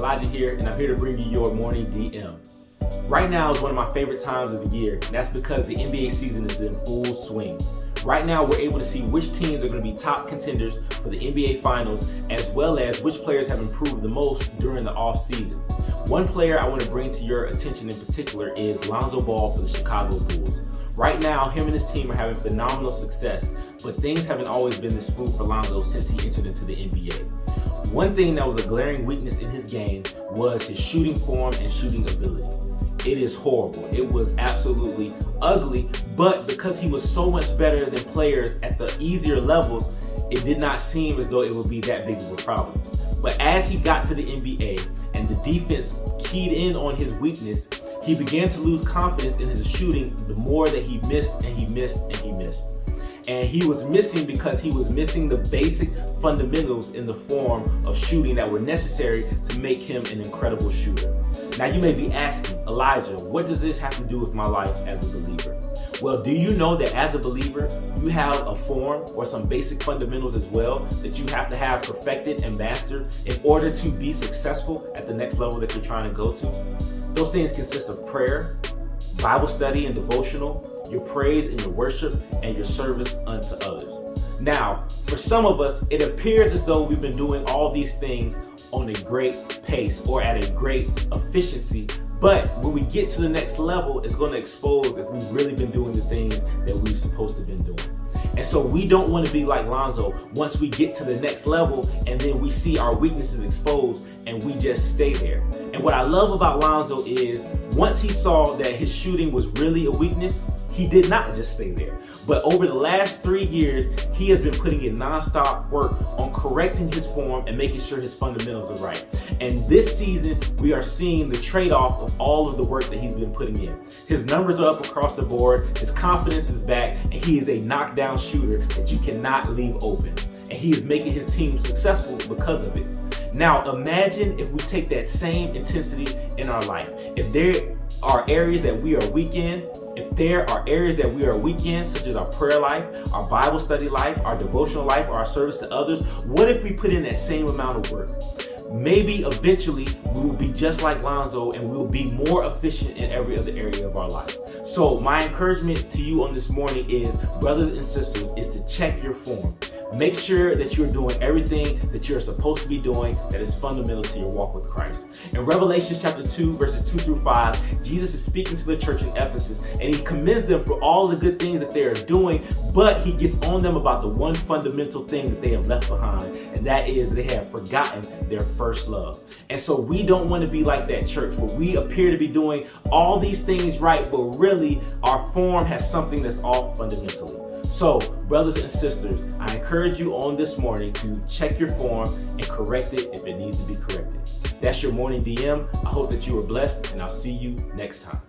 Elijah here, and I'm here to bring you your morning DM. Right now is one of my favorite times of the year, and that's because the NBA season is in full swing. Right now, we're able to see which teams are going to be top contenders for the NBA Finals, as well as which players have improved the most during the off-season. One player I want to bring to your attention in particular is Lonzo Ball for the Chicago Bulls. Right now, him and his team are having phenomenal success, but things haven't always been this smooth for Lonzo since he entered into the NBA. One thing that was a glaring weakness in his game was his shooting form and shooting ability. It is horrible. It was absolutely ugly, but because he was so much better than players at the easier levels, it did not seem as though it would be that big of a problem. But as he got to the NBA and the defense keyed in on his weakness, he began to lose confidence in his shooting the more that he missed and he missed and he missed. And he was missing because he was missing the basic fundamentals in the form of shooting that were necessary to make him an incredible shooter. Now you may be asking, Elijah, what does this have to do with my life as a believer? Well, do you know that as a believer, you have a form or some basic fundamentals as well that you have to have perfected and mastered in order to be successful at the next level that you're trying to go to? Those things consist of prayer, Bible study and devotional, your praise and your worship, and your service unto others. Now, for some of us, it appears as though we've been doing all these things on a great pace or at a great efficiency, but when we get to the next level, it's going to expose if we've really been doing the things that we're supposed to have been doing. And so we don't want to be like Lonzo once we get to the next level and then we see our weaknesses exposed and we just stay there. And what I love about Lonzo is once he saw that his shooting was really a weakness, he did not just stay there. But over the last 3 years, he has been putting in nonstop work on correcting his form and making sure his fundamentals are right. And this season, we are seeing the trade-off of all of the work that he's been putting in. His numbers are up across the board, his confidence is back, and he is a knockdown shooter that you cannot leave open. And he is making his team successful because of it. Now, imagine if we take that same intensity in our life. If there are areas that we are weak in, such as our prayer life, our Bible study life, our devotional life, or our service to others, what if we put in that same amount of work? Maybe eventually we will be just like Lonzo and we will be more efficient in every other area of our life. So my encouragement to you on this morning is, brothers and sisters, is to check your form. Make sure that you're doing everything that you're supposed to be doing that is fundamental to your walk with Christ. In Revelation chapter 2, verses 2 through 5, Jesus is speaking to the church in Ephesus, and he commends them for all the good things that they are doing, but he gets on them about the one fundamental thing that they have left behind, and that is they have forgotten their first love. And so we don't want to be like that church where we appear to be doing all these things right, but really our form has something that's off fundamentally. So, brothers and sisters, I encourage you on this morning to check your form and correct it if it needs to be corrected. That's your morning DM. I hope that you are blessed, and I'll see you next time.